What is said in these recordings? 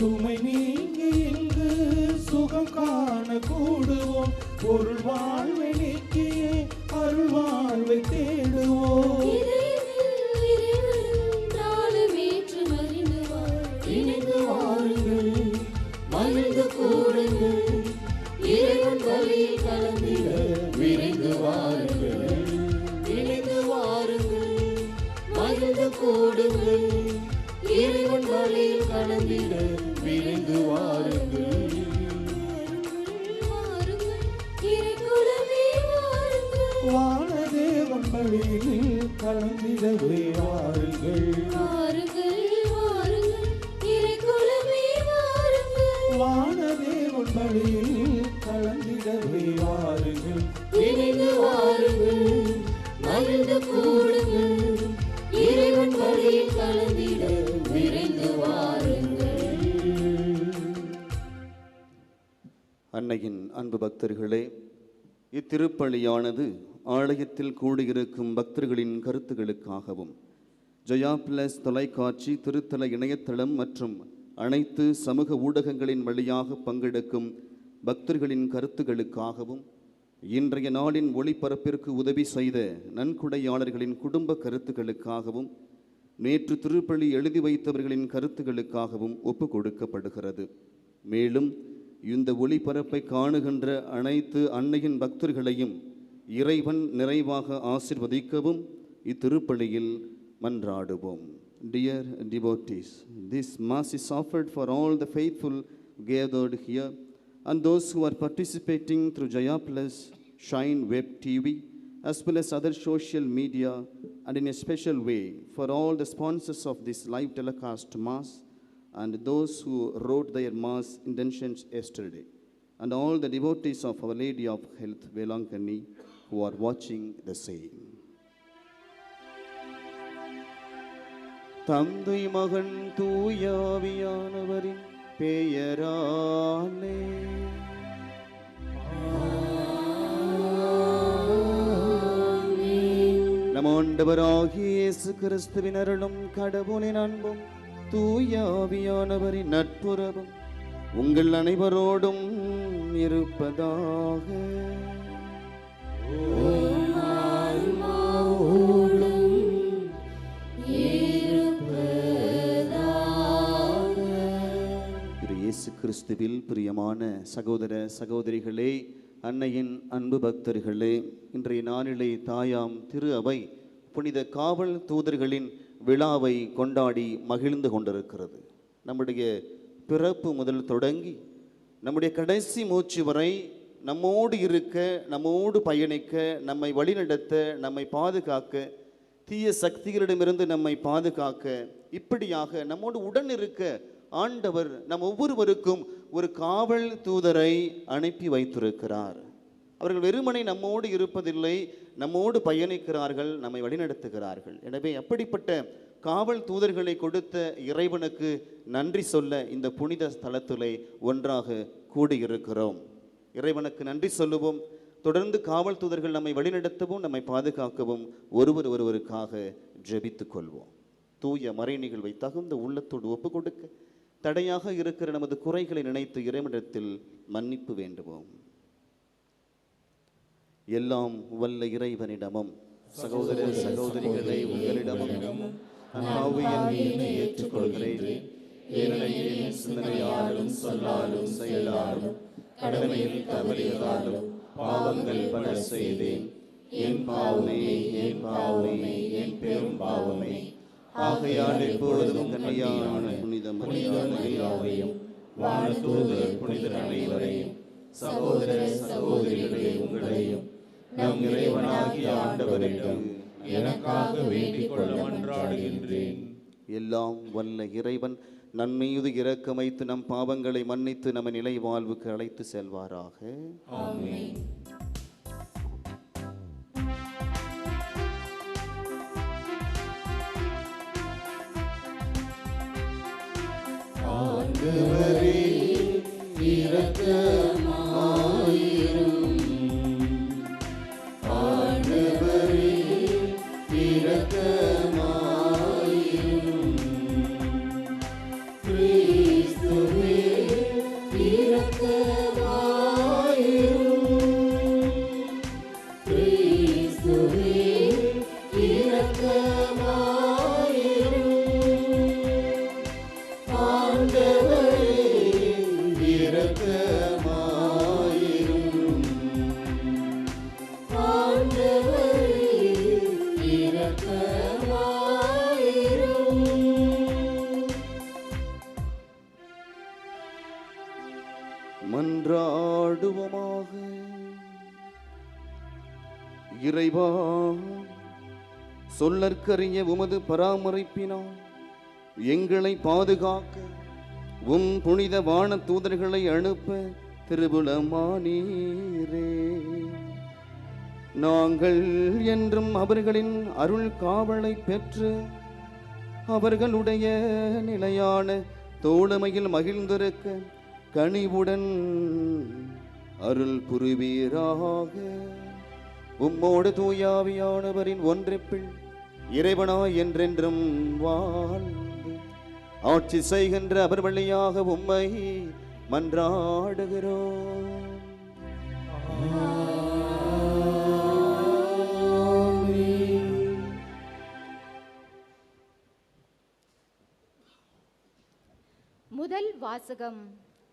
சுமை நீங்கி இங்கு சுகம் காண கூடுவோம். பொருள் வாழ்வை நீக்கிய அருள் வாழ்வை தேடுவோம். இணைந்து வாருங்கள், மகிழ்ந்து கூடுங்கள், இறைவன் பலியில் கலந்திட விரைந்து வாருங்கள். இணைந்து வாருங்கள், மகிழ்ந்து கூடுங்கள், இறைவன் பலியில் கலந்திட விரைந்து வாருங்கள். வானதேவன் பலியில் கலந்திடவே வாருங்கள். வானதேவன் பலியில் கலந்திடவே வாருங்கள். இணைந்து வாருங்கள், மகிழ்ந்து கூடுங்கள், இறைவன் பலியில் கலந்திட விரைந்து வாருங்கள். அன்னையின் அன்பு பக்தர்களே, இத்திருப்பலியானது ஆலயத்தில் கூடியிருக்கும் பக்தர்களின் கருத்துகளுக்காகவும் ஜெயா பிளஸ் தொலைக்காட்சி, திருத்தல இணையதளம் மற்றும் அனைத்து சமூக ஊடகங்களின் வழியாக பங்கெடுக்கும் பக்தர்களின் கருத்துகளுக்காகவும் இன்றைய நாளின் ஒளிபரப்பிற்கு உதவி செய்த நன்கொடையாளர்களின் குடும்ப கருத்துக்களுக்காகவும் நேற்று திருப்பலி எழுதி வைத்தவர்களின் கருத்துக்களுக்காகவும் ஒப்பு கொடுக்கப்படுகிறது. மேலும் இந்த ஒளிபரப்பை காணுகின்ற அனைத்து அன்னையின் பக்தர்களையும் இறைவன் நிறைவாக ஆசிர்வதிக்கவும் இத்திருப்பலியில் மன்றாடுவோம். Dear devotees, this Mass is offered for all the faithful gathered here and those who are participating through Jaya Plus, Shine Web TV, as well as other social media, and in a special way for all the sponsors of this live telecast Mass and those who wrote their Mass intentions yesterday, and all the devotees of Our Lady of Health, Velankani, who are watching the same. தந்தை மகன் தூயாவியானவரின் பெயராலே நம் ஆண்டவராகிய இயேசு கிறிஸ்துவின் அருளும் கடவுளின் அன்பும் தூயாவியானவரின் நட்புறவும் உங்கள் அனைவரோடும் இருப்பதாக. இயேசு கிறிஸ்துவில் பிரியமான சகோதர சகோதரிகளே, அன்னையின் அன்பு பக்தர்களே, இன்றைய நாளிலே தாயாம் திரு அவை புனித காவல் தூதர்களின் விழாவை கொண்டாடி மகிழ்ந்து கொண்டிருக்கிறது. நம்முடைய பிறப்பு முதல் தொடங்கி நம்முடைய கடைசி மூச்சு வரை நம்மோடு இருக்க, நம்மோடு பயணிக்க, நம்மை வழிநடத்த, நம்மை பாதுகாக்க, தீய சக்திகளிடமிருந்து நம்மை பாதுகாக்க, இப்படியாக நம்மோடு உடன் இருக்க ஆண்டவர் நம் ஒவ்வொருவருக்கும் ஒரு காவல் தூதரை அனுப்பி வைத்திருக்கிறார். அவர்கள் வெறுமனை நம்மோடு இருப்பதில்லை, நம்மோடு பயணிக்கிறார்கள், நம்மை வழிநடத்துகிறார்கள். எனவே அப்படிப்பட்ட காவல் தூதர்களை கொடுத்த இறைவனுக்கு நன்றி சொல்ல இந்த புனித ஸ்தலத்திலே ஒன்றாக கூடியிருக்கிறோம். இறைவனுக்கு நன்றி சொல்லுவோம். தொடர்ந்து காவல் தூதர்கள் நம்மை வழிநடத்தவும், நம்மை பாதுகாக்கவும் ஒருவருக்காக ஜெபித்துக் கொள்வோம். தூய மறை நிகழ்வை தகுந்த உள்ளத்தோடு ஒப்பு கொடுக்க தடையாக இருக்கிற நமது குறைகளை நினைத்து இறைவனிடத்தில் மன்னிப்பு வேண்டுவோம். எல்லாம் வல்ல இறைவனிடமும் சகோதர சகோதரிகளை உங்களிடமும் ஏற்றுக்கொள்கிறேன். ஏனெனில் சிந்தனையாலும் சொல்லாலும் செயலாலும் கடமையில் தவறியதாலும் பாவங்கள் பல செய்தேன். என் பாவமே, என் பாவமே, என் பெரும் பாவமே. ஆகையால் எப்பொழுதும் கன்னியான புனித மரியாதையும் வானதூதர் புனிதர் அனைவரையும் சகோதர சகோதரிகளே உங்களையும் நம் இறைவனாகிய ஆண்டவரிடம் எனக்காக வேண்டிக் கொள்ள மன்றாடுகின்றேன். எல்லாம் வல்ல இறைவன் நன்மீது இரக்கமைத்து நம் பாவங்களை மன்னித்து நம்ம நிலை வாழ்வுக்கு அழைத்து செல்வாராக. ஆமென். மன்றாடுவோமாக. இறைவா, சொல்லற்கரிய உமது பராமரிப்பினால் எங்களை பாதுகாக்க உம் புனித வான தூதர்களை அனுப்ப திருவுளமானீரே. நாங்கள் என்றும் அவர்களின் அருள் காவலை பெற்று அவர்களுடைய நிலையான தோழமையில் மகிழ்ந்திருக்க கனிவுடன் அருள் புரிவீராக. உம்மோடு தூயாவியானவரின் ஒன்றிப்பில் இறைவனாய் என்றென்றும் வாழ்ந்து ஆட்சி செய்கின்ற அவர் வழியாக உம்மை மன்றாடுகிறோம். முதல் வாசகம்.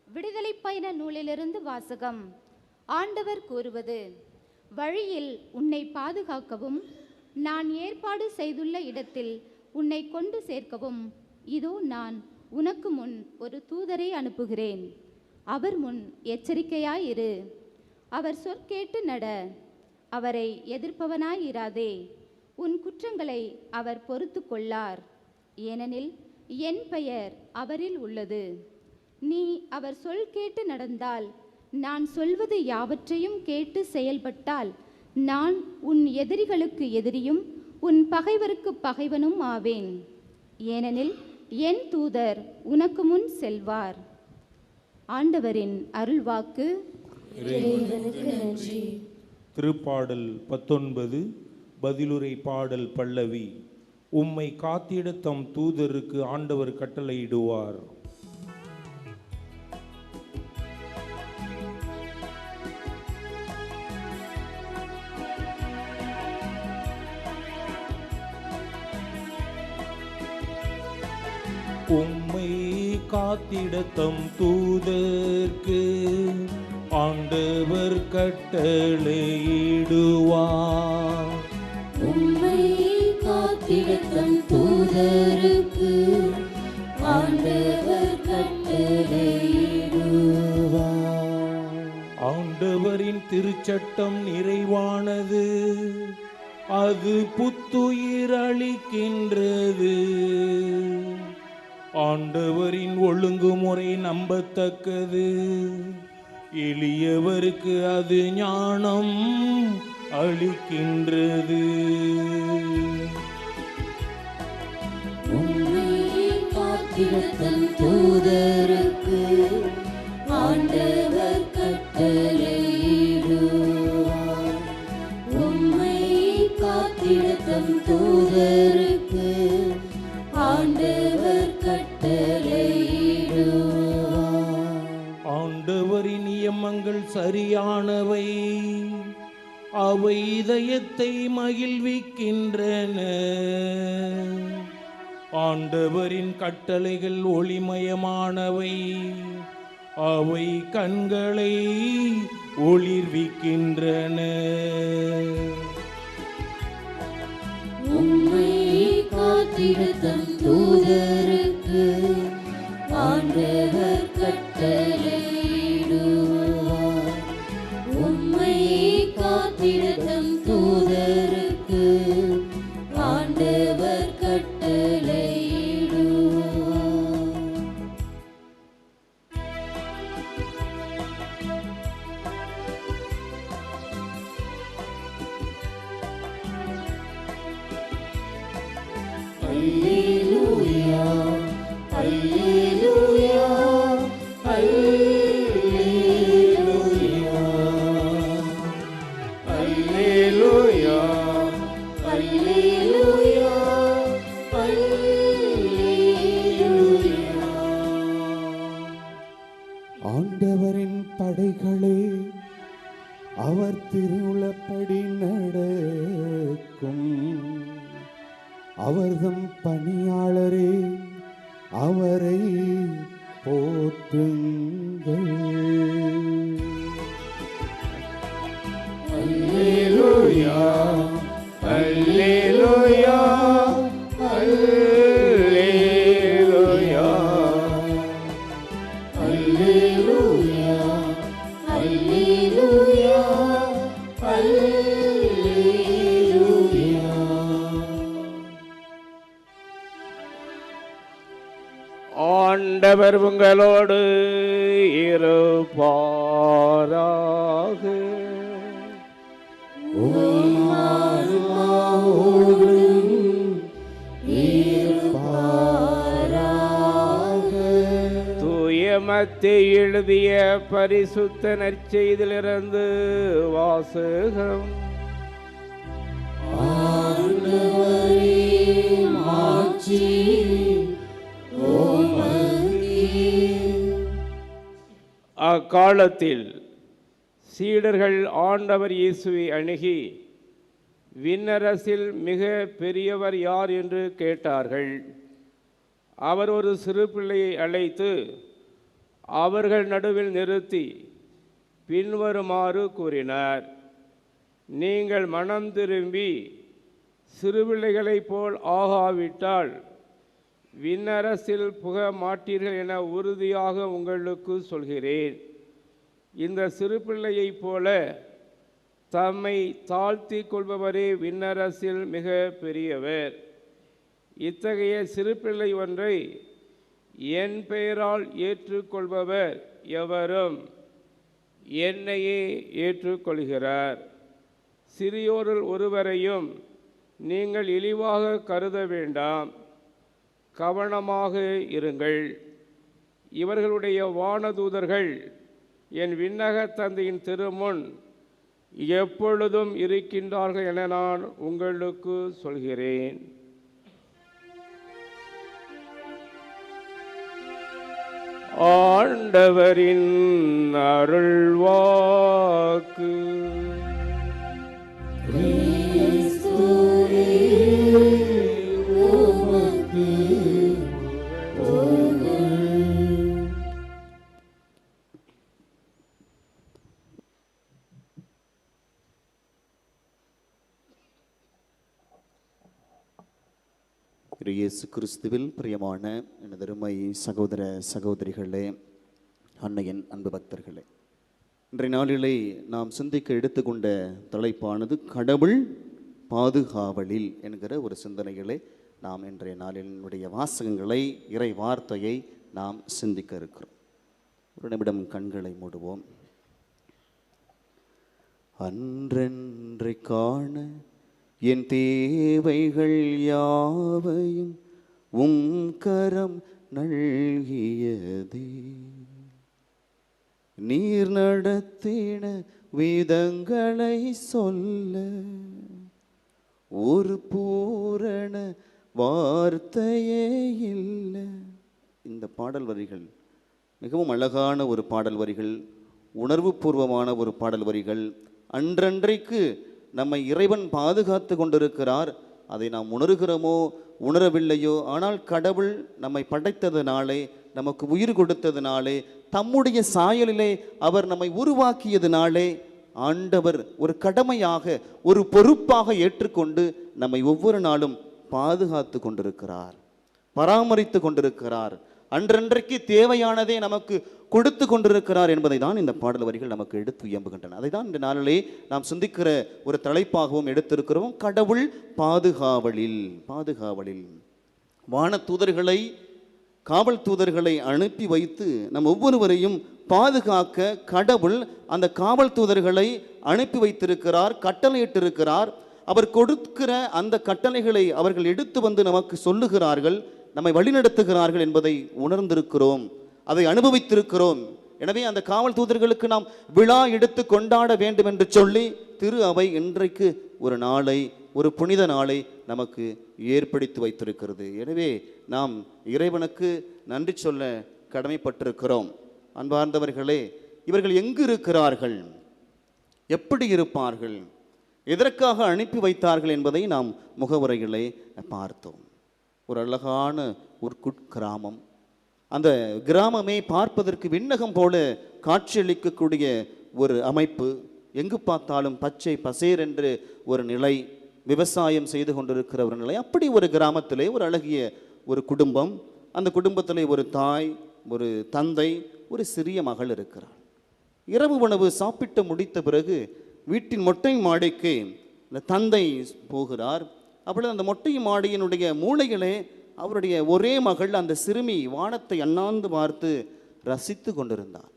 விடுதலை பயண நூலிலிருந்து வாசகம். ஆண்டவர் கூறுவது: வழியில் உன்னை பாதுகாக்கவும் நான் ஏற்பாடு செய்துள்ள இடத்தில் உன்னை கொண்டு சேர்க்கவும் இதோ நான் உனக்கு முன் ஒரு தூதரை அனுப்புகிறேன். அவர் முன் எச்சரிக்கையாயிரு. அவர் சொற்கேட்டு நட. அவரை எதிர்ப்பவனாயிராதே. உன் குற்றங்களை அவர் பொறுத்து கொள்ளார். ஏனெனில் என் பெயர் அவரில் உள்ளது. நீ அவர் சொல் கேட்டு நடந்தால், நான் சொல்வது யாவற்றையும் கேட்டு செயல்பட்டால், நான் உன் எதிரிகளுக்கு எதிரியும் உன் பகைவருக்கு பகைவனும் ஆவேன். ஏனெனில் என் தூதர் உனக்கு முன் செல்வார். ஆண்டவரின் அருள்வாக்கு. திருப்பாடல் 19 பதிலுரை பாடல் பல்லவி. உம்மை காத்திட தம் தூதருக்கு ஆண்டவர் கட்டளையிடுவார். உம்மை காத்திட தம் தூதருக்கு ஆண்டவர் கட்டளையிடுவார். உம்மை காத்திட தம் தூதருக்கு ஆண்டவர் கட்டளையிடுவார். ஆண்டவரின் திருச்சட்டம் நிறைவானது, அது புத்துயிர் அளிக்கின்றது. ஆண்டவரின் ஒழுங்குமுறை நம்பத்தக்கது, எளியவருக்கு அது ஞானம் அளிக்கின்றது. உம்மை காத்திட தம் தூதருக்கு ஆண்டவர் கட்டளையிடுவார். உம்மை காத்திட தம் தூதருக்கு ஆண்டவர் கட்டளையிடுவார். ஆண்டவரின் நியமங்கள் சரியானவை, அவை இதயத்தை மகிழ்விக்கின்றன. ஆண்டவரின் கட்டளைகள் ஒளிமயமானவை, அவை கண்களை ஒளிர்விக்கின்றன. உம்மை காத்திட தம் தூதருக்கு ஆண்டவர் கட்டளையிடுவார். உம்மை காத்திட தம் தூதருக்கு ஆண்டவர் கட்டளையிடுவார். அல்லேலூயா, அல்லேலூயா. அவரை போற்றுங்கள். அல்லேலூயா அல்லேலூயா அல்லேலூயா அல்லேலூயா அல்லேலூயா அல்லேலூயா. ஆண்டவர் உங்களோடு இருப்பாராக. தூய மத்தேயு எழுதிய பரிசுத்த நற்செய்தியிலிருந்து வாசகம். அக்காலத்தில் சீடர்கள் ஆண்டவர் இயேசுவை அணுகி, விண்ணரசில் மிக பெரியவர் யார் என்று கேட்டார்கள். அவர் ஒரு சிறு பிள்ளையை அழைத்து அவர்கள் நடுவில் நிறுத்தி பின்வருமாறு கூறினார்: நீங்கள் மனம் திரும்பி சிறுபிள்ளைகளைப் போல் ஆகாவிட்டால் விண்ணரசில் புக மாட்டீர்கள் என உறுதியாக உங்களுக்கு சொல்கிறேன். இந்த சிறு பிள்ளையைப் போல தம்மை தாழ்த்தி கொள்பவரே விண்ணரசில் மிக பெரியவர். இத்தகைய சிறு பிள்ளை ஒன்றை என் பெயரால் ஏற்றுக்கொள்பவர் எவரும் என்னையே ஏற்றுக்கொள்கிறார். சிறியோரில் ஒருவரையும் நீங்கள் இழிவாக கருத வேண்டாம். கவனமாக இருங்கள். இவர்களுடைய வானதூதர்கள் என் விண்ணக தந்தையின் திருமுன் எப்பொழுதும் இருக்கின்றார்கள் என நான் உங்களுக்கு சொல்கிறேன். ஆண்டவரின் அருள்வாக்கு. இயேசு கிறிஸ்துவில் பிரியமான எனதருமை சகோதர சகோதரிகளே, அன்னையின் அன்பு பக்தர்களே, இன்றைய நாளிலே நாம் சிந்திக்க எடுத்துக்கொண்ட தலைப்பானது கடவுள் பாதுகாவலில் என்கிற ஒரு சிந்தனைகளை நாம் இன்றைய நாளினுடைய வாசகங்களை, இறை வார்த்தையை நாம் சிந்திக்க இருக்கிறோம். ஒரு நிமிடம் கண்களை மூடுவோம். அன்றென்றை காண என் தேவைகள் யாவையும் கரம் நல்கியதே. நீர் நடத்தின விதங்களை சொல்ல ஒரு பூரண வார்த்தையே இல்லை. இந்த பாடல் வரிகள் மிகவும் அழகான ஒரு பாடல் வரிகள், உணர்வு பூர்வமான ஒரு பாடல் வரிகள். அன்றன்றைக்கு நம்மை இறைவன் பாதுகாத்து கொண்டிருக்கிறார். அதை நாம் உணர்கிறோமோ உணரவில்லையோ, ஆனால் கடவுள் நம்மை படைத்ததினாலே, நமக்கு உயிர் கொடுத்ததினாலே, தம்முடைய சாயலிலே அவர் நம்மை உருவாக்கியதினாலே ஆண்டவர் ஒரு கடமையாக, ஒரு பொறுப்பாக ஏற்றுக்கொண்டு நம்மை ஒவ்வொரு நாளும் பாதுகாத்து கொண்டிருக்கிறார், பராமரித்து கொண்டிருக்கிறார். அன்றன்றைக்கு தேவையானதை நமக்கு கொடுத்து கொண்டிருக்கிறார் என்பதை தான் இந்த பாடல் வரிகள் நமக்கு எடுத்து இயம்புகின்றன. அதை தான் இந்த நாளிலே நாம் சிந்திக்கிற ஒரு தலைப்பாகவும் எடுத்திருக்கிறோம். கடவுள் பாதுகாவலில். பாதுகாவலில் வான தூதர்களை, காவல் தூதர்களை அனுப்பி வைத்து நம் ஒவ்வொருவரையும் பாதுகாக்க கடவுள் அந்த காவல் தூதர்களை அனுப்பி வைத்திருக்கிறார், கட்டளையிட்டிருக்கிறார். அவர் கொடுக்கிற அந்த கட்டளைகளை அவர்கள் எடுத்து வந்து நமக்கு சொல்லுகிறார்கள், நம்மை வழிநடத்துகிறார்கள் என்பதை உணர்ந்திருக்கிறோம், அதை அனுபவித்திருக்கிறோம். எனவே அந்த காவல் தூதர்களுக்கு நாம் விழா எடுத்து கொண்டாட வேண்டும் என்று சொல்லி திரு அவை இன்றைக்கு ஒரு நாளை, ஒரு புனித நாளை நமக்கு ஏற்படுத்தி வைத்திருக்கிறது. எனவே நாம் இறைவனுக்கு நன்றி சொல்ல கடமைப்பட்டிருக்கிறோம். அன்பார்ந்தவர்களே, இவர்கள் எங்கு இருக்கிறார்கள், எப்படி இருப்பார்கள், எதற்காக அனுப்பி வைத்தார்கள் என்பதை நாம் முகவுரைகளை பார்த்தோம். ஒரு அழகான ஒரு குட்கிராமம். அந்த கிராமமே பார்ப்பதற்கு விண்ணகம் போல காட்சியளிக்கக்கூடிய ஒரு அமைப்பு. எங்கு பார்த்தாலும் பச்சை பசேர் என்று ஒரு நிலை, விவசாயம் செய்து கொண்டிருக்கிற ஒரு நிலை. அப்படி ஒரு கிராமத்திலே ஒரு அழகிய ஒரு குடும்பம். அந்த குடும்பத்திலே ஒரு தாய், ஒரு தந்தை, ஒரு சிறிய மகள் இருக்கிறார். இரவு உணவு சாப்பிட்டு முடித்த பிறகு வீட்டின் மொட்டை மாடிக்கு அந்த தந்தை போகிறார். அப்பொழுது அந்த மொட்டை மாடியினுடைய மூலையிலே அவருடைய ஒரே மகள், அந்த சிறுமி, வானத்தை அண்ணாந்து பார்த்து ரசித்து கொண்டிருந்தார்.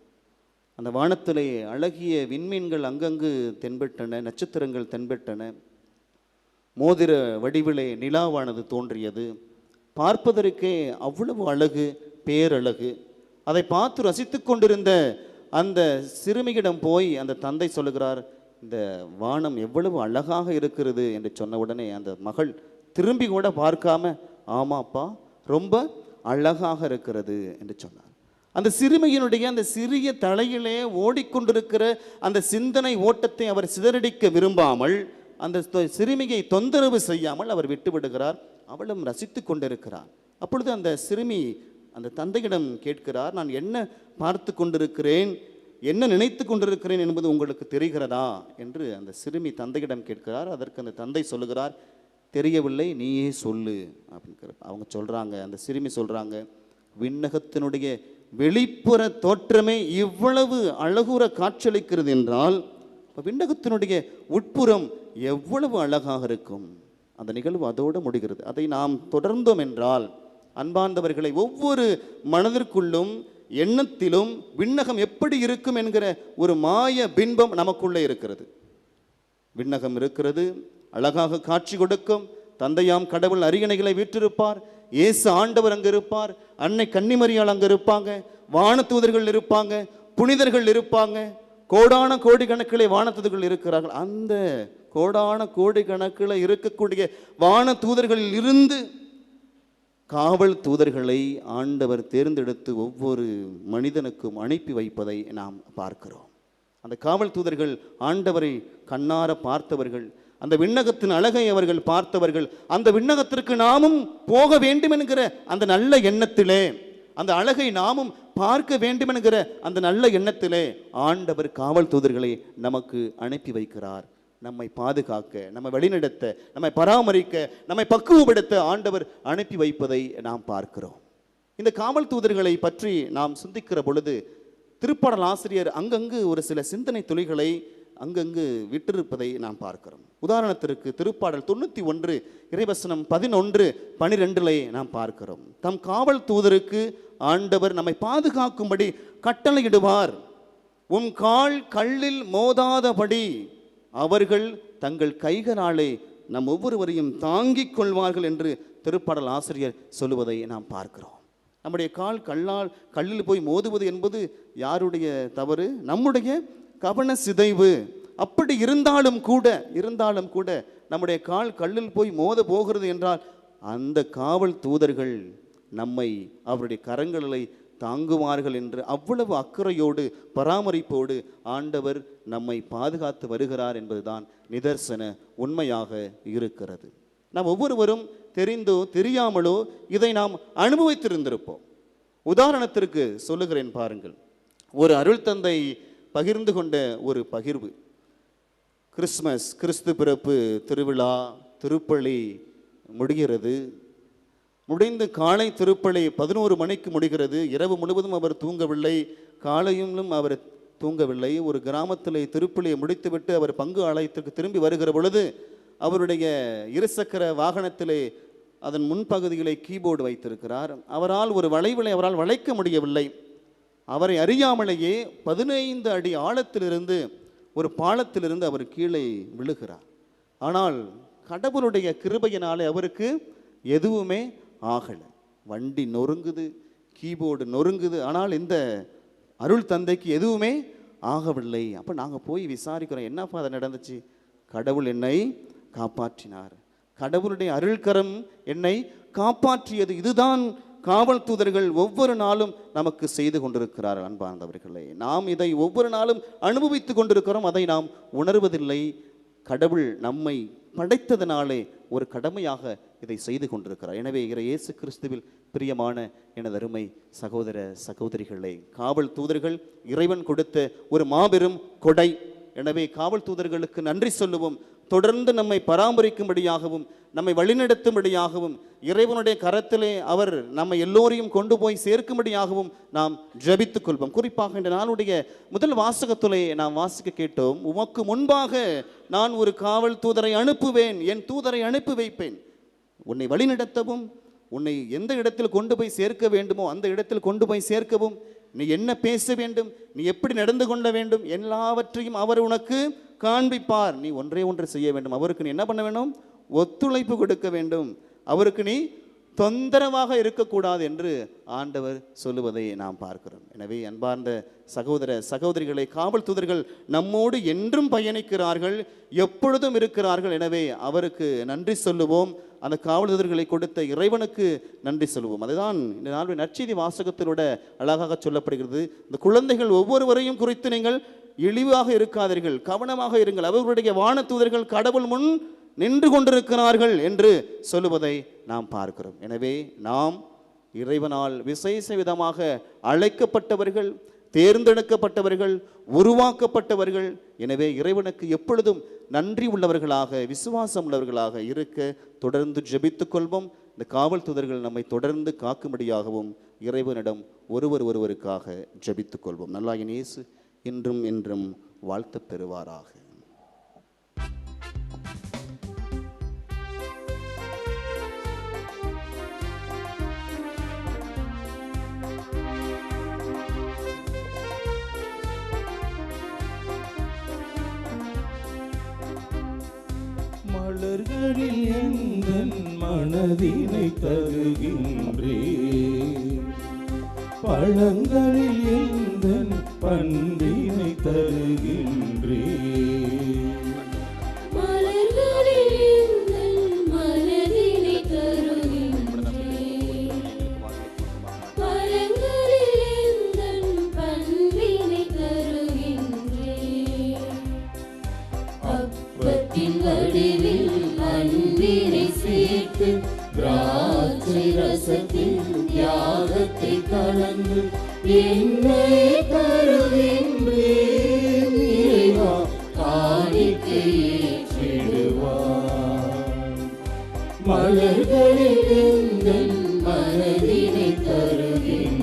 அந்த வானத்திலே அழகிய விண்மீன்கள் அங்கங்கு தென்பட்டன, நட்சத்திரங்கள் தென்பட்டன. மோதிர வடிவிலே நிலாவானது தோன்றியது. பார்ப்பதற்கே அவ்வளவு அழகு, பேரழகு. அதை பார்த்து ரசித்து கொண்டிருந்த அந்த சிறுமியிடம் போய் அந்த தந்தை சொல்லுகிறார், இந்த வானம் எவ்வளவு அழகாக இருக்கிறது என்று சொன்ன உடனே அந்த மகள் திரும்பி கூட பார்க்காம, ஆமாப்பா, ரொம்ப அழகாக இருக்கிறது என்று சொன்னார். அந்த சிறுமியினுடைய அந்த சிறிய தலையிலே ஓடிக்கொண்டிருக்கிற அந்த சிந்தனை ஓட்டத்தை அவர் சிதறடிக்க விரும்பாமல், அந்த சிறுமியை தொந்தரவு செய்யாமல் அவர் விட்டு விடுகிறார். அவளும் ரசித்து கொண்டிருக்கிறார். அப்பொழுது அந்த சிறுமி அந்த தந்தையிடம் கேட்கிறார், நான் என்ன பார்த்து கொண்டிருக்கிறேன், என்ன நினைத்து கொண்டிருக்கிறேன் என்பது உங்களுக்கு தெரிகிறதா என்று அந்த சிறுமி தந்தையிடம் கேட்கிறார். அதற்கு அந்த தந்தை சொல்லுகிறார், தெரியவில்லை, நீயே சொல்லு அப்படின்னு. அவங்க சொல்கிறாங்க, அந்த சிறுமி சொல்கிறாங்க, விண்ணகத்தினுடைய வெளிப்புற தோற்றமே இவ்வளவு அழகுற காட்சியளிக்கிறது என்றால் விண்ணகத்தினுடைய உட்புறம் எவ்வளவு அழகாக இருக்கும். அந்த நிகழ்வு அதோடு முடிகிறது. அதை நாம் தொடர்ந்தோம் என்றால், அன்பார்ந்தவர்களை, ஒவ்வொரு மனதிற்குள்ளும் எண்ணத்திலும் விண்ணகம் எப்படி இருக்கும் என்கிற ஒரு மாய பின்பம் நமக்குள்ளே இருக்கிறது. விண்ணகம் இருக்கிறது, அழகாக காட்சி கொடுக்கும். தந்தையாம் கடவுள் அரியணைகளை வீற்றிருப்பார். இயேசு ஆண்டவர் அங்கு இருப்பார். அன்னை கன்னிமரியாள் அங்கு இருப்பாங்க. வானதூதர்கள் இருப்பாங்க, புனிதர்கள் இருப்பாங்க. கோடான கோடி கணக்கிலே வானதூதர்கள் இருக்கிறார்கள். அந்த கோடான கோடி கணக்கில் இருக்கக்கூடிய வான தூதர்களில் இருந்து காவல் தூதர்களை ஆண்டவர் தேர்ந்தெடுத்து ஒவ்வொரு மனிதனுக்கும் அனுப்பி வைப்பதை நாம் பார்க்கிறோம். அந்த காவல் தூதர்கள் ஆண்டவரை கண்ணார பார்த்தவர்கள், அந்த விண்ணகத்தின் அழகை அவர்கள் பார்த்தவர்கள். அந்த விண்ணகத்திற்கு நாமும் போக வேண்டும் என்கிற அந்த நல்ல எண்ணத்திலே, அந்த அழகை நாமும் பார்க்க வேண்டும் என்கிற அந்த நல்ல எண்ணத்திலே ஆண்டவர் காவல் தூதர்களை நமக்கு அனுப்பி வைக்கிறார். நம்மை பாதுகாக்க, நம்மை வழிநடத்த, நம்மை பராமரிக்க, நம்மை பக்குவப்படுத்த ஆண்டவர் அனுப்பி வைப்பதை நாம் பார்க்கிறோம். இந்த காவல் தூதர்களை பற்றி நாம் சிந்திக்கிற பொழுது திருப்பாடல் ஆசிரியர் அங்கங்கு ஒரு சில சிந்தனை துளிகளை அங்கங்கு விட்டிருப்பதை நாம் பார்க்கிறோம். உதாரணத்திற்கு திருப்பாடல் 91 இறைவசனம் 11-12 நாம் பார்க்கிறோம். தம் காவல் தூதருக்கு ஆண்டவர் நம்மை பாதுகாக்கும்படி கட்டளையிடுவார். உம் கால் கல்லில் மோதாதபடி அவர்கள் தங்கள் கைகளாலே நம் ஒவ்வொருவரையும் தாங்கிக் கொள்வார்கள் என்று திருப்பாடல் ஆசிரியர் சொல்லுவதை நாம் பார்க்கிறோம். நம்முடைய கால் கல்லில் போய் மோதுவது என்பது யாருடைய தவறு? நம்முடைய கவன சிதைவு. அப்படி இருந்தாலும் கூட நம்முடைய கால் கல்லில் போய் மோத போகிறது என்றால் அந்த காவல் தூதர்கள் நம்மை அவருடைய கரங்களை தாங்குவார்கள் என்று அவ்வளவு அக்கறையோடு பராமரிப்போடு ஆண்டவர் நம்மை பாதுகாத்து வருகிறார் என்பதுதான் நிதர்சன உண்மையாக இருக்கிறது. நாம் ஒவ்வொருவரும் தெரிந்தோ தெரியாமலோ இதை நாம் அனுபவித்திருந்திருப்போம். உதாரணத்திற்கு சொல்லுகிறேன் பாருங்கள். ஒரு அருள் தந்தை பகிர்ந்து கொண்ட ஒரு பகிர்வு. கிறிஸ்மஸ், கிறிஸ்து பிறப்பு திருவிழா, திருப்பலி முடிகிறது. முடிந்து காலை திருப்பலி 11 மணிக்கு முடிகிறது. இரவு முழுவதும் அவர் தூங்கவில்லை, காலையிலும் அவர் தூங்கவில்லை. ஒரு கிராமத்தில் திருப்பலியை முடித்துவிட்டு அவர் பங்கு ஆலயத்திற்கு திரும்பி வருகிற பொழுது அவருடைய இருசக்கர வாகனத்திலே அதன் முன்பகுதியிலே கீபோர்டு வைத்திருக்கிறார். அவரால் ஒரு வளைவிலை அவரால் வளைக்க முடியவில்லை. அவரை அறியாமலேயே 15 அடி ஆழத்திலிருந்து ஒரு பாலத்திலிருந்து அவர் கீழே விழுகிறார். ஆனால் கடவுளுடைய கிருபையினாலே அவருக்கு எதுவுமே ஆகலை. வண்டி நொறுங்குது, கீபோர்டு நொறுங்குது, ஆனால் இந்த அருள் தந்தைக்கு எதுவுமே ஆகவில்லை. அப்போ நாங்கள் போய் விசாரிக்கிறோம், என்னப்பா அதை நடந்துச்சு? கடவுள் என்னை காப்பாற்றினார், கடவுளுடைய அருள்கரம் என்னை காப்பாற்றியது. இதுதான் காவல் தூதர்கள் ஒவ்வொரு நாளும் நமக்கு செய்து கொண்டிருக்கிறார்கள். அன்பார்ந்தவர்களே, நாம் இதை ஒவ்வொரு நாளும் அனுபவித்து கொண்டிருக்கிறோம், அதை நாம் உணர்வதில்லை. கடவுள் நம்மை படைத்ததனாலே ஒரு கடமையாக இதை செய்து கொண்டிருக்கிறார். எனவே இயேசு கிறிஸ்துவில் பிரியமான எனது அருமை சகோதர சகோதரிகளே, காவல் தூதர்கள் இறைவன் கொடுத்த ஒரு மாபெரும் கொடை. எனவே காவல் தூதர்களுக்கு நன்றி சொல்லுவோம். தொடர்ந்து நம்மை பராமரிக்கும்படியாகவும் நம்மை வழிநடத்தும்படியாகவும் இறைவனுடைய கரத்திலே அவர் நம்மை எல்லோரையும் கொண்டு போய் சேர்க்கும்படியாகவும் நாம் ஜெபித்துக் கொள்வோம். குறிப்பாக இந்த நாளுடைய முதல் வாசகத்திலே நாம் வாசிக்க கேட்டோம், உமக்கு முன்பாக நான் ஒரு காவல் தூதரை அனுப்புவேன், என் தூதரை அனுப்பி வைப்பேன், உன்னை வழிநடத்தவும் உன்னை எந்த இடத்தில் கொண்டு போய் சேர்க்க வேண்டுமோ அந்த இடத்தில் கொண்டு போய் சேர்க்கவும், நீ என்ன பேச வேண்டும், நீ எப்படி நடந்து கொள்ள வேண்டும், எல்லாவற்றையும் அவர் உனக்கு காண்பிப்பார். நீ ஒன்றே ஒன்று செய்ய வேண்டும், அவருக்கு நீ என்ன பண்ண வேண்டும், ஒத்துழைப்பு கொடுக்க வேண்டும், அவருக்கு நீ தொந்தரவாக இருக்கக்கூடாது என்று ஆண்டவர் சொல்லுவதை நாம் பார்க்கிறோம். எனவே அன்பார்ந்த சகோதர சகோதரிகளை, காவல் தூதர்கள் நம்மோடு என்றும் பயணிக்கிறார்கள், எப்பொழுதும் இருக்கிறார்கள். எனவே அவருக்கு நன்றி சொல்லுவோம். அந்த காவல் தூதர்களை கொடுத்த இறைவனுக்கு நன்றி சொல்லுவோம். அதுதான் இந்த நாளுடைய நற்செய்தி வாசகத்திலோட அழகாக சொல்லப்படுகிறது. இந்த குழந்தைகள் ஒவ்வொருவரையும் குறித்து நீங்கள் இழிவாக இருக்காதீர்கள், கவனமாக இருங்கள், அவர்களுடைய வான தூதர்கள் கடவுள் முன் நின்று கொண்டிருக்கிறார்கள் என்று சொல்லுவதை நாம் பார்க்கிறோம். எனவே நாம் இறைவனால் விசேஷ விதமாக அழைக்கப்பட்டவர்கள், தேர்ந்தெடுக்கப்பட்டவர்கள், உருவாக்கப்பட்டவர்கள். எனவே இறைவனுக்கு எப்பொழுதும் நன்றி உள்ளவர்களாக, விசுவாசம் உள்ளவர்களாக இருக்க தொடர்ந்து ஜெபித்துக் கொள்வோம். இந்த காவல் தூதர்கள் நம்மை தொடர்ந்து காக்கும்படியாகவும் இறைவனிடம் ஒருவருக்காக ஜெபித்துக் கொள்வோம். நல்லாயின் இயேசு இன்றும் என்றும் வாழ்த்து பெறுவாராக. மலர்களில் எந்தன் மனதினை தருகின்றே, பழங்களில் எந்தன் பண்பினை தருகின்றே, மலர்களில் எந்தன் மனதினை தருகின்றே, பழங்களில் எந்தன் பண்பினை தருகின்றே, அப்பத்தின் வடிவில் அன்பினை சேர்த்து திராட்சை ரசத்தின் தியாகத்தை கலந்து என்னை தருகின்றேன், இறைவா காணிக்கை ஏற்றிடுவார். மலர்களில் எந்தன் மனதினை தருகின்றேன்,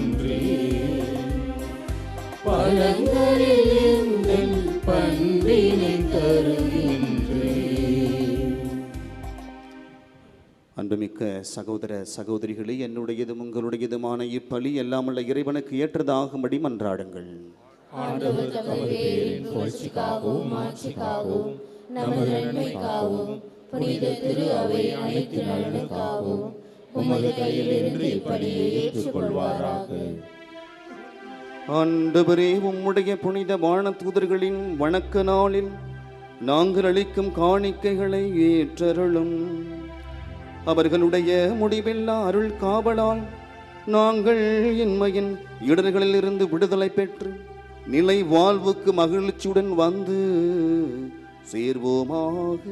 பழங்களில் எந்தன் பண்பினை தருகின்றேன். அன்புமிக்க சகோதர சகோதரிகளே, என்னுடையதும் உங்களுடையதுமான இப்பலி எல்லாமுள்ள இறைவனுக்கு ஏற்றதாகும்படி மன்றாடுங்கள். ஆண்டவர் தமது பேரின் புகழ்ச்சிக்காகவும் மாட்சிக்காகவும் நமது நன்மைக்காகவும் புனித திரு அவை அனைத்து நலனுக்காகவும் உமது கையிலிருந்து இப்படியை ஏற்றுக்கொள்வாராக. ஆண்டவரே, உம்முடைய புனித வான தூதர்களின் வணக்க நாளில் நாங்கள் அளிக்கும் காணிக்கைகளை ஏற்றருளும். அவர்களுடைய முடிவில்லா அருள் காவலால் நாங்கள் இன்மையின் இடர்களில் இருந்து விடுதலை பெற்று நிலை வாழ்வுக்கு மகிழ்ச்சியுடன் வந்து சேர்வோமாக.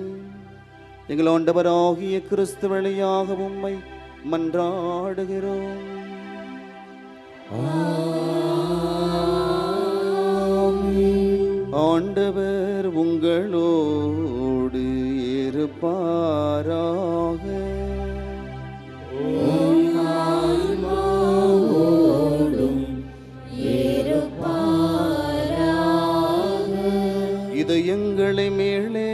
எங்கள் ஆண்டவராகிய கிறிஸ்து வழியாக உம்மை மன்றாடுகிறோம். ஆண்டவர் உங்களோடு இருப்பாராக. இதயங்களை மேலே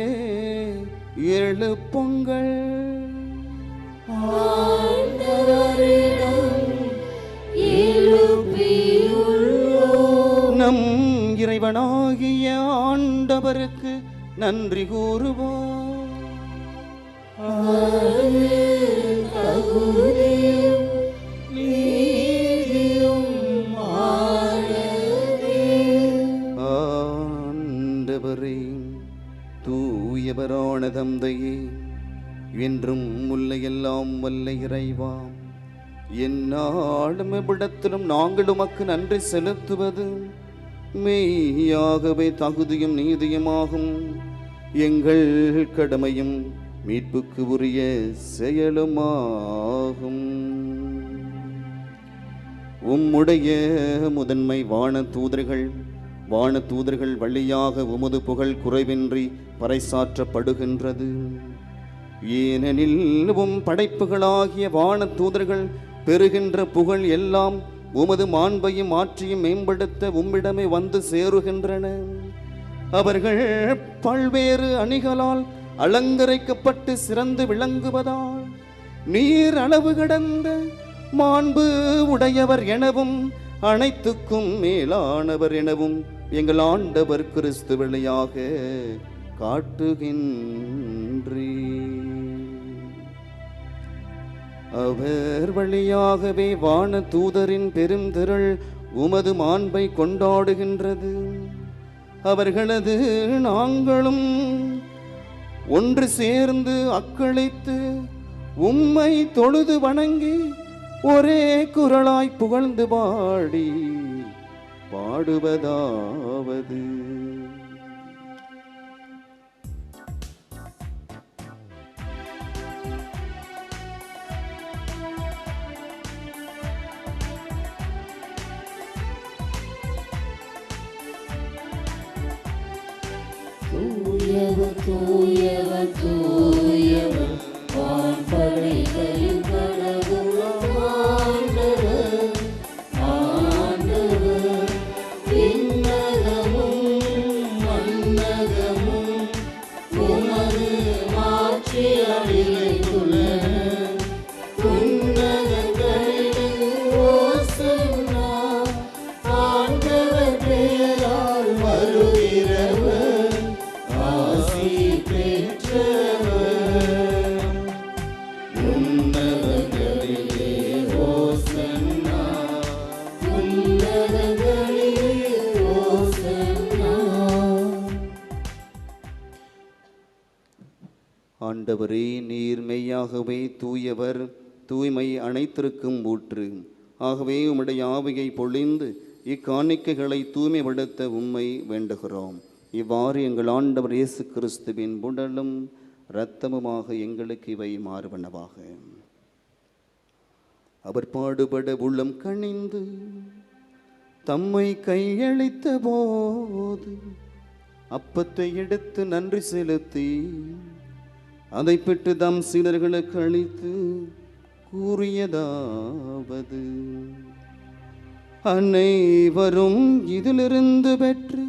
எழுப்புங்கள். நம் இறைவனாகிய ஆண்டவருக்கு நன்றி கூறுவோம். ஆண்டவரே, தூயவரான தந்தையே, என்றும் முல்லையெல்லாம் வல்ல இறைவா, எந்நாளும் எவ்விடத்திலும் நாங்கள் உமக்கு நன்றி செலுத்துவது மெய்யாகவே தகுதியும் நீதியுமாகும். எங்கள் கடமையும் மீட்புக்கு உரிய செயலுமாகும். உம்முடைய முதன்மை வான தூதர்கள் வழியாக உமது புகழ் குறைவின்றி பறைசாற்றப்படுகின்றது. ஏனெனில் உம் படைப்புகளாகிய வான தூதர்கள் பெறுகின்ற புகழ் எல்லாம் உமது மாண்பையும் ஆட்சியும் மேம்படுத்த உம்மிடமே வந்து சேருகின்றன. அவர்கள் பல்வேறு அணிகளால் அலங்கரிக்கப்பட்டு சிறந்து விளங்குவதால் நீர் அளவு கடந்த மாண்பு உடையவர் எனவும் அனைத்துக்கும் மேலானவர் எனவும் எங்கள் ஆண்டவர் கிறிஸ்து வழியாக காட்டுகின்றீர். அவர் வழியாகவே வான தூதரின் பெருந்திரள் உமது மாண்பை கொண்டாடுகின்றது. அவர்களது நாங்களும் ஒன்று சேர்ந்து அக்களித்து உம்மை தொழுது வணங்கி ஒரே குரலாய் புகழ்ந்து பாடுவதாவது: தூயவர் தூயவர் தூயவர் வான்படைகளின் கடவுளாம் ஆண்டவர். ஆண்டவர் விண்ணகமும் மண்ணகமும் உமது மாட்சியால் நிறைந்துள்ளன. உன்னதங்களிலே ஓசன்னா, ஆண்டவர் பெயரால் வருகிறவர் ஆசி பெற்றவர். உன்னதங்களிலே ஓசன்னா, உன்னதங்களிலே ஓசன்னா. ஆண்டவரே, நீர் மெய்யாகவே தூயவர், தூய்மை அனைத்திற்கும் ஊற்று. ஆகவே உம்முடைய ஆவியை பொழிந்து இக்காணிக்கைகளை தூய்மைப்படுத்த உம்மை வேண்டுகிறோம். இவ்வாறு எங்கள் ஆண்டவர் இயேசு கிறிஸ்துவின் உடலும் இரத்தமுமாக எங்களுக்கு இவை மாறுவனவாக. அவர் பாடுபட உள்ளம் கனிந்து தம்மை கையளித்த போது அப்பத்தை எடுத்து நன்றி செலுத்தி அதை பெற்று தம் சீடர்களுக்கு அளித்து கூறியதாவது: அனைவரும் இதிலிருந்து பெற்று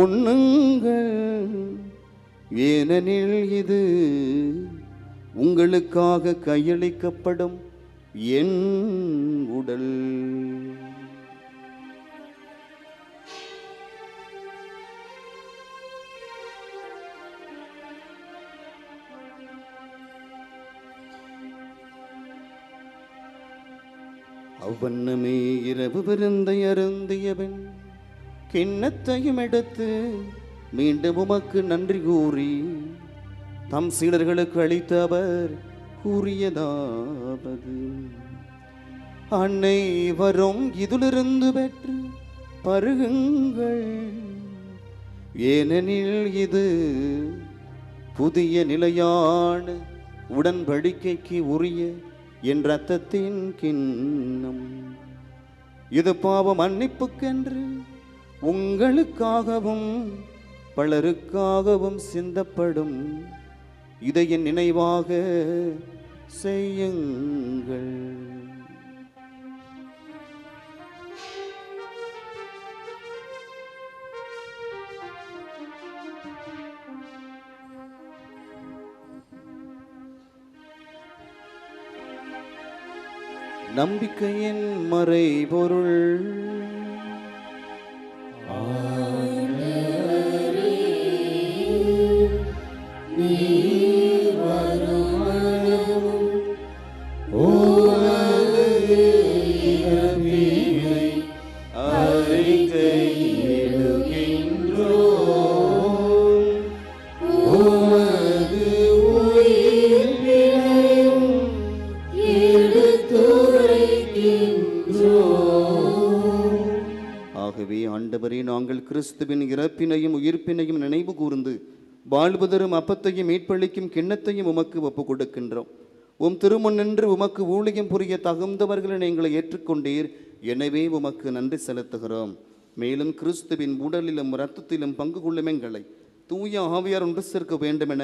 உண்ணுங்கள், ஏனெனில் இது உங்களுக்காக கையளிக்கப்படும் என் உடல். அவ்வண்ணமே இரவு விருந்தை அருந்தியவன் கிண்ணத்தையும் எடுத்து மீண்டும் உமக்கு நன்றி கூறி தம் சீடர்களுக்கு அளித்த அவர் கூறியதாவது: அனைவரும் இதிலிருந்து பெற்று பருகுங்கள், ஏனெனில் இது புதிய நிலையான உடன்படிக்கைக்கு உரிய என் இரத்தத்தின் கிண்ணம். இது பாவ மன்னிப்புக்கென்று உங்களுக்காகவும் பலருக்காகவும் சிந்தப்படும். இதை என் நினைவாக செய்யுங்கள். நம்பிக்கையின் மறைபொருள். ஆகவே ஆண்டவரே, நாங்கள் கிறிஸ்துவின் இறப்பினையும் உயிர்ப்பினையும் நினைவு கூர்ந்து வாழ்வு தரும் அப்பத்தையும் மீட்பளிக்கும் கிண்ணத்தையும் உமக்கு ஒப்பு கொடுக்கின்றோம். உம் திருமுன் நின்று உமக்கு ஊழியம் புரிய தகுந்தவர்களை நீங்களை ஏற்றுக்கொண்டீர். எனவே உமக்கு நன்றி செலுத்துகிறோம். மேலும் கிறிஸ்துவின் உடலிலும் இரத்தத்திலும் பங்கு கொள்ளும் எங்களை தூய ஆவியார் ஒன்று சேர்க்க வேண்டுமென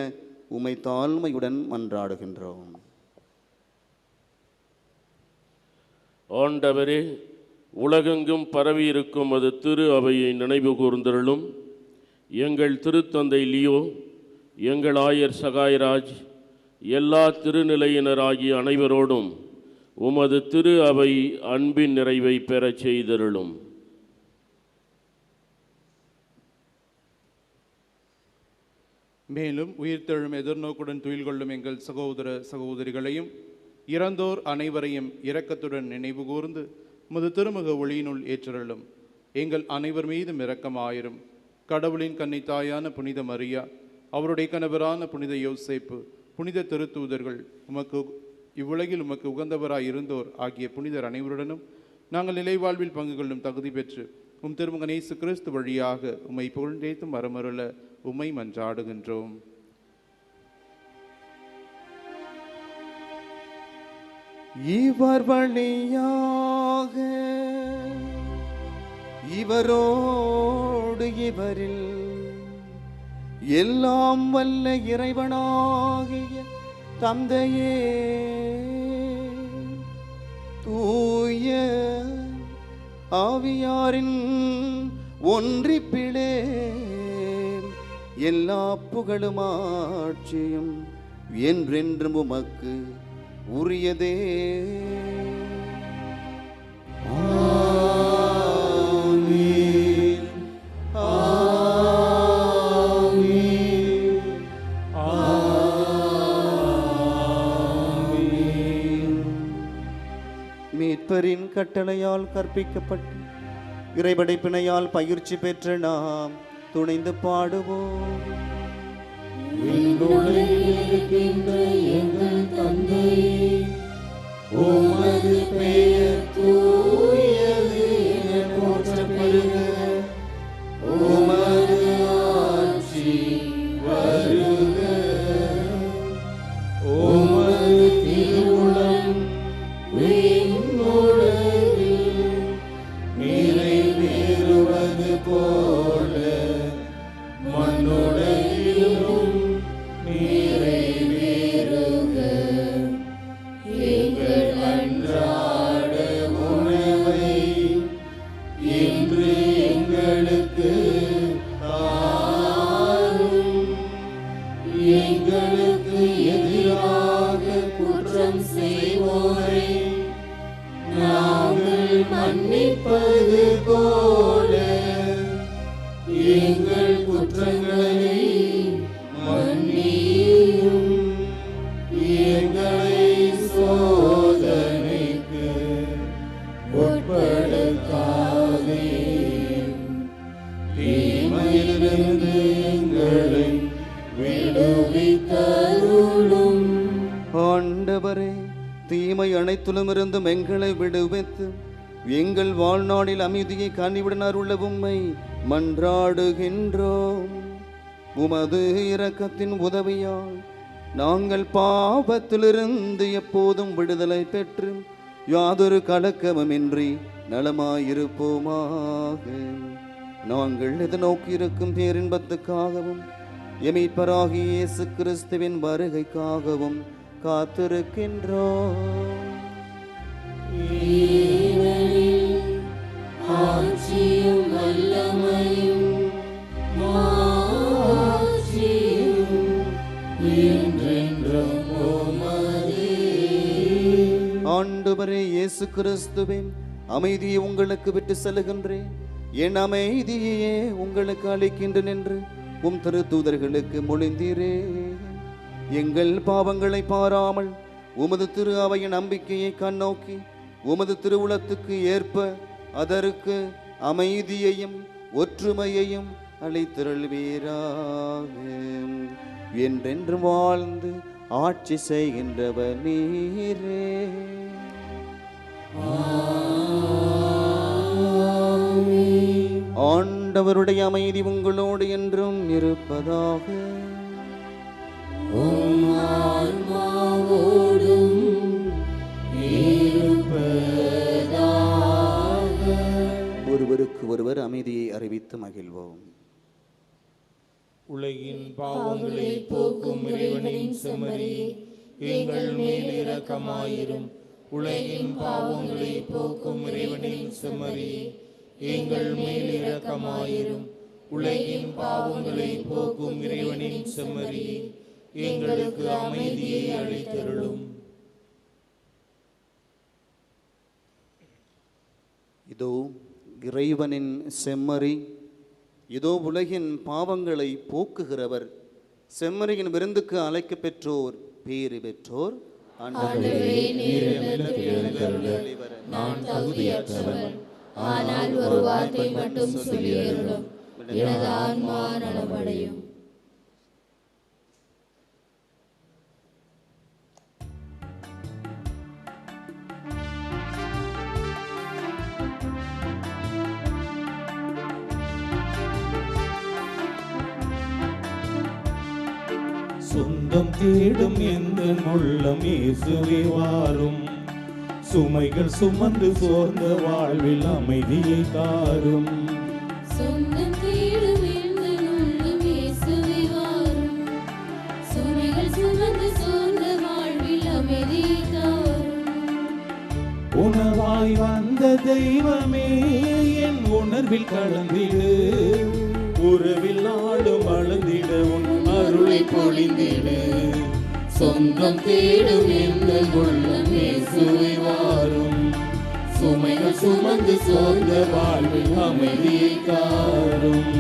உம்மை தாழ்மையுடன் மன்றாடுகின்றோம். ஆண்டவரே, உலகெங்கும் பரவியிருக்கும் அது திரு அவையை நினைவு கூர்ந்தருளும். எங்கள் திருத்தந்தை லியோ, எங்கள் ஆயர் சகாயராஜ், எல்லா திருநிலையினராகிய அனைவரோடும் உமது திரு அவை அன்பின் நிறைவை பெறச் செய்தருளும். மேலும் உயிர்த்தெழும் எதிர்நோக்குடன் துயில் கொள்ளும் எங்கள் சகோதர சகோதரிகளையும் இறந்தோர் அனைவரையும் இரக்கத்துடன் நினைவு கூர்ந்து உமது திருமுக ஒளியினுள் ஏற்றருளும். எங்கள் அனைவர் மீதும் இரக்கமாயிரும். கடவுளின் கன்னித்தாயான புனித மரியா, அவருடைய கணவரான புனித யோசேப்பு, புனித திருத்தூதர்கள், இவ்வுலகில் உமக்கு உகந்தவராய் இருந்தோர் ஆகிய புனிதர் அனைவருடனும் நாங்கள் நிலைவாழ்வில் பங்கு கொள்ளும் தகுதி பெற்று உம் திருமகன் இயேசு கிறிஸ்து வழியாக உம்மை புகழ்ந்தேத்தும் வரமருள உம்மை மன்றாடுகின்றோம். இவர் வழியாக இவரோடு இவரில் எல்லாம் வல்ல இறைவனாகிய தந்தையே, தூய ஆவியாரின் ஒன்றிப்பிலே எல்லா புகழும் ஆட்சியும் என்றென்றும் உமக்கு உரியதே. ஆமென். ஆமென். ஆமென். மீட்பரின் கட்டளையால் கற்பிக்கப்பட்டு இறைபடைப்பினையால் பயிற்சி பெற்ற நாம் துணைந்து பாடுவோம். இருக்கின்ற எங்கள் தந்தையே, உமது பெயர் தூயது என போற்றப்படுக. உமது ஆட்சி வருக. உமது திருவுளம் விண்ணுலகில் நிறைவேறுவது போல மண்ணுலகிலும் நிறைவேறுக. எங்கள் அன்றாட உணவை இன்று எங்களுக்கு தாரும். எங்களுக்கு எதிராக குற்றம் செய்வோரை நாங்கள் மன்னிப்பது போல எங்கள் குற்றங்களை மன்னியும். எங்களை சோதனைக்கு உட்படுத்தாதேயும். தீமையிலிருந்து எங்களை விடுவித்தருளும். ஆண்டவரே, தீமை அனைத்திலும் இருந்தும் எங்களை விடுவித்து எங்கள் வாழ்நாளில் அமைதியை கனிவுடன் அருள உம்மை மன்றாடுகின்றோம். உமது இரக்கத்தின் உதவியால் நாங்கள் பாவத்திலிருந்து எப்போதும் விடுதலை பெற்று யாதொரு கலக்கமுமின்றி நலமாயிருப்போமாக. நாங்கள் எதிர்நோக்கியிருக்கும் பேரின்பத்துக்காகவும் எமீட்பராகிய இயேசு கிறிஸ்துவின் வருகைக்காகவும் காத்திருக்கின்றோம். ஆட்சியும் வல்லமையும் மாட்சியும் என்றென்றும் உமதே. ஆண்டவரே இயேசு கிறிஸ்துவே, அமைதியை உங்களுக்கு விட்டு செல்லுகின்றேன், என் அமைதியையே உங்களுக்கு அளிக்கின்றேன் என்று உம் திருத்தூதர்களுக்கு மொழிந்தீரே. எங்கள் பாவங்களை பாராமல் உமது திரு அவையின் நம்பிக்கையை கண்ணோக்கி உமது திருவுளத்துக்கு ஏற்ப அதற்கு அமைதியையும் ஒற்றுமையையும் அளித்திருள்வீராக. என்றென்று வாழ்ந்து ஆட்சி செய்கின்றவர் நீரே. ஆண்டவருடைய அமைதி உங்களோடு என்றும் இருப்பதாக. உம் ஆன்மாவோடும் இருப்பதாக. ஒருவருக்கு ஒருவர் அமைதியை அறிவித்து மகிழ்வோம். உலகின் பாவங்களை போக்கும் இறைவனின் செம்மறியே, எங்கள் மேல் இரக்கமாயிரும். உலகின் பாவங்களை போக்கும் இறைவனின் செம்மறியே, எங்கள் மேல் இரக்கமாயிரும். உலகின் பாவங்களை போக்கும் இறைவனின் செம்மறியே, எங்களுக்கு அமைதியை அளித்தருளும். இதோ இறைவனின் செம்மறி, இதோ உலகின் பாவங்களை போக்குகிறவர். செம்மறியின் விருந்துக்கு அழைக்க பெற்றோர் பேறு பெற்றோர். ஆண்டவரே, நீர் என்னிடத்தில் எழுந்தருள நான் தகுதியற்றவன். ஆனால் ஒரு வார்த்தை மட்டும் சொல்லியருளும், எனது ஆன்மா நலமடையும். சொந்தம் தேடும் எந்த உள்ளம் இயேசுவே வாரும். சுமைகள் சுமந்து சோர்ந்த வாழ்வில் அமைதியை தாரும். சொந்தம் தேடும் எந்தன் உள்ளம் இயேசுவே வாரும். சுமைகள் சுமந்து சோர்ந்த வாழ்வில் அமைதியை தாரும். உணவாய் வந்த தெய்வமே, என் உணர்வில் கலந்திடு. உறவில் நாடும் வளர்ந்திட உன் அருளை பொழிந்திடு. சொந்தம் தேடும் எந்தன் உள்ளம் இயேசுவே வாரும். சுமைகள் சுமந்து சோர்ந்த வாழ்வில் அமைதியை தாரும்.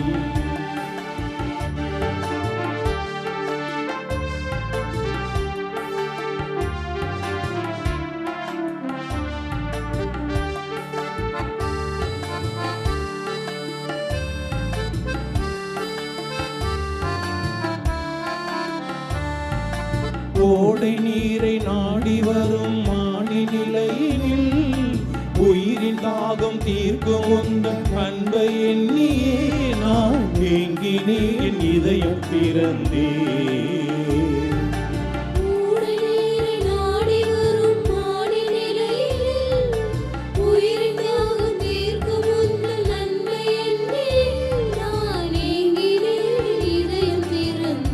ஓடை நீரை நாடி வரும் மானி நிலையினில் உயிரின் தாகம் தீர்க்கும் உந்தன் அன்பை எண்ணியே நான் ஏங்கினேன், இதயம் திறந்தேன். ஊடை நீரை நாடி வரும் மானி நிலையினில் உயிரின் தாகம் தீர்க்கும் உந்தன் அன்பை எண்ணி நான் ஏங்கினேன், இதயம் திறந்தேன்.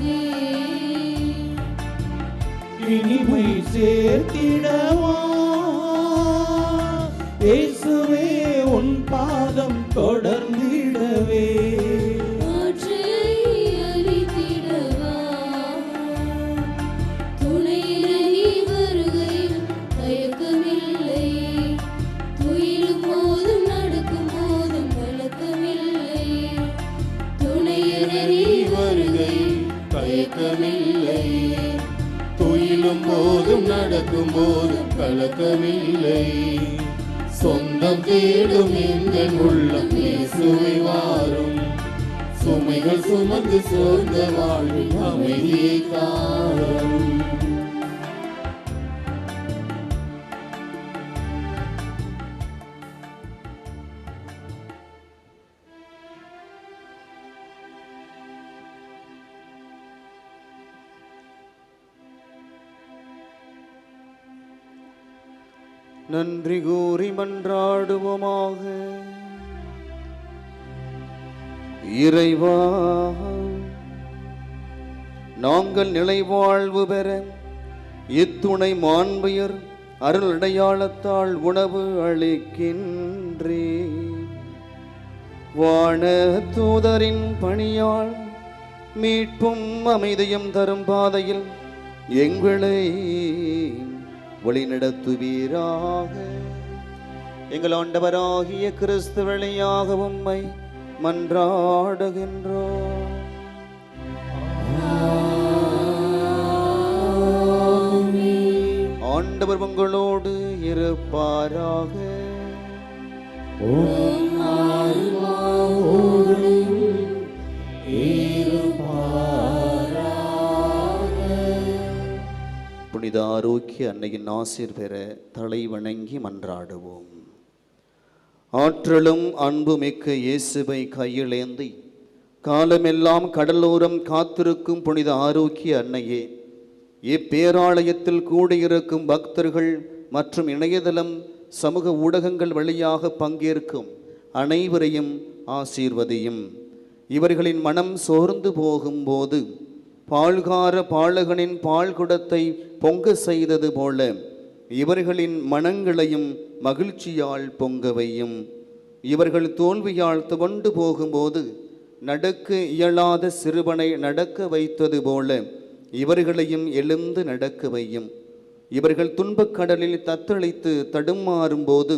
இனிமை சேர்த்திடவா இயேசுவே, உன் பாதம் தொடர்ந்திடவே. ஆற்றலை அளித்திடவா, துணையில நீ வருகையில் தயக்கமில்லை. துயிலும் போதும் நடக்கும் போதும் கலக்கமில்லை. துணையில நீ வருகையில் தயக்கமில்லை. துயிலும் போதும் நடக்கும் போதும் கலக்கமில்லை. சொந்தம் தேடும் எங்கள் உள்ளம் இயேசுவே வாரும். சுமைகள் சுமந்து சோர்ந்த வாழ்வில் அமைதியை தாரும். நன்றி கூறி மன்றாடுவோமாக. இறைவா, நாங்கள் நிலைவாழ்வு பெற இத்துணை மாண்புயர் அருள் அடையாளத்தால் உணவு அளிக்கின்றே. வான தூதரின் பணியால் மீட்பும் அமைதியும் தரும் பாதையில் எங்களை வழிநடத்துவீராக. எங்கள் ஆண்டவராகிய கிறிஸ்து வழியாக உம்மை மன்றாடுகின்றோம். ஆண்டவர் உங்களோடு இருப்பாராக. புனித ஆரோக்கிய அன்னையின் ஆசீர் பெற தலை வணங்கி மன்றாடுவோம். ஆற்றலும் அன்பு மிக்க இயேசுவை கையிலேந்தி காலமெல்லாம் கடலோரம் காத்திருக்கும் புனித ஆரோக்கிய அன்னையே, இப்பேராலயத்தில் கூடியிருக்கும் பக்தர்கள் மற்றும் இணையதளம் சமூக ஊடகங்கள் வழியாக பங்கேற்கும் அனைவரையும் ஆசீர்வதியும். இவர்களின் மனம் சோர்ந்து போகும்போது பால்கார பாலகனின் பால் குடத்தை பொங்க செய்தது போல இவர்களின் மனங்களையும் மகிழ்ச்சியால் பொங்க வையும். இவர்கள் தோல்வியால் துவண்டு போகும்போது நடக்க இயலாத சிறுவனை நடக்க வைத்தது போல இவர்களையும் எழுந்து நடக்க வையும். இவர்கள் துன்பக் கடலில் தத்தளித்து தடுமாறும்போது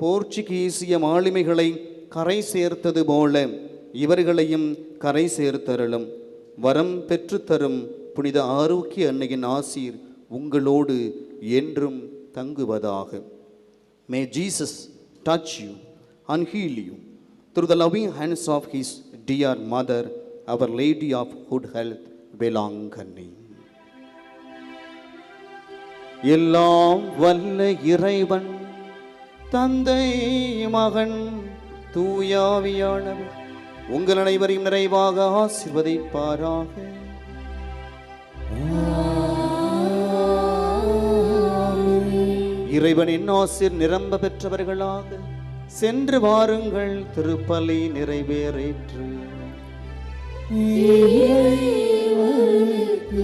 போர்ச்சுகீசிய மாலுமிகளை கரை சேர்த்தது போல இவர்களையும் கரை சேர்த்தருளும். வரம் பெற்றுத்தரும் புனித ஆரோக்கிய அன்னையின் ஆசீர் உங்களோடு என்றும் தங்குவதாக. May Jesus touch you and heal you through the loving hands of his dear mother, Our Lady of Good Health, Belangani. எல்லாம் வல்ல இறைவன் தந்தை மகன் தூயாவியானவர் உங்கள் அனைவரையும் நிறைவாக ஆசீர்வதிப்பாராக. இறைவனின் ஆசீர் நிரம்ப பெற்றவர்களாக சென்று வாருங்கள், திருப்பலி நிறைவேறேற்று. இறைவனுக்கு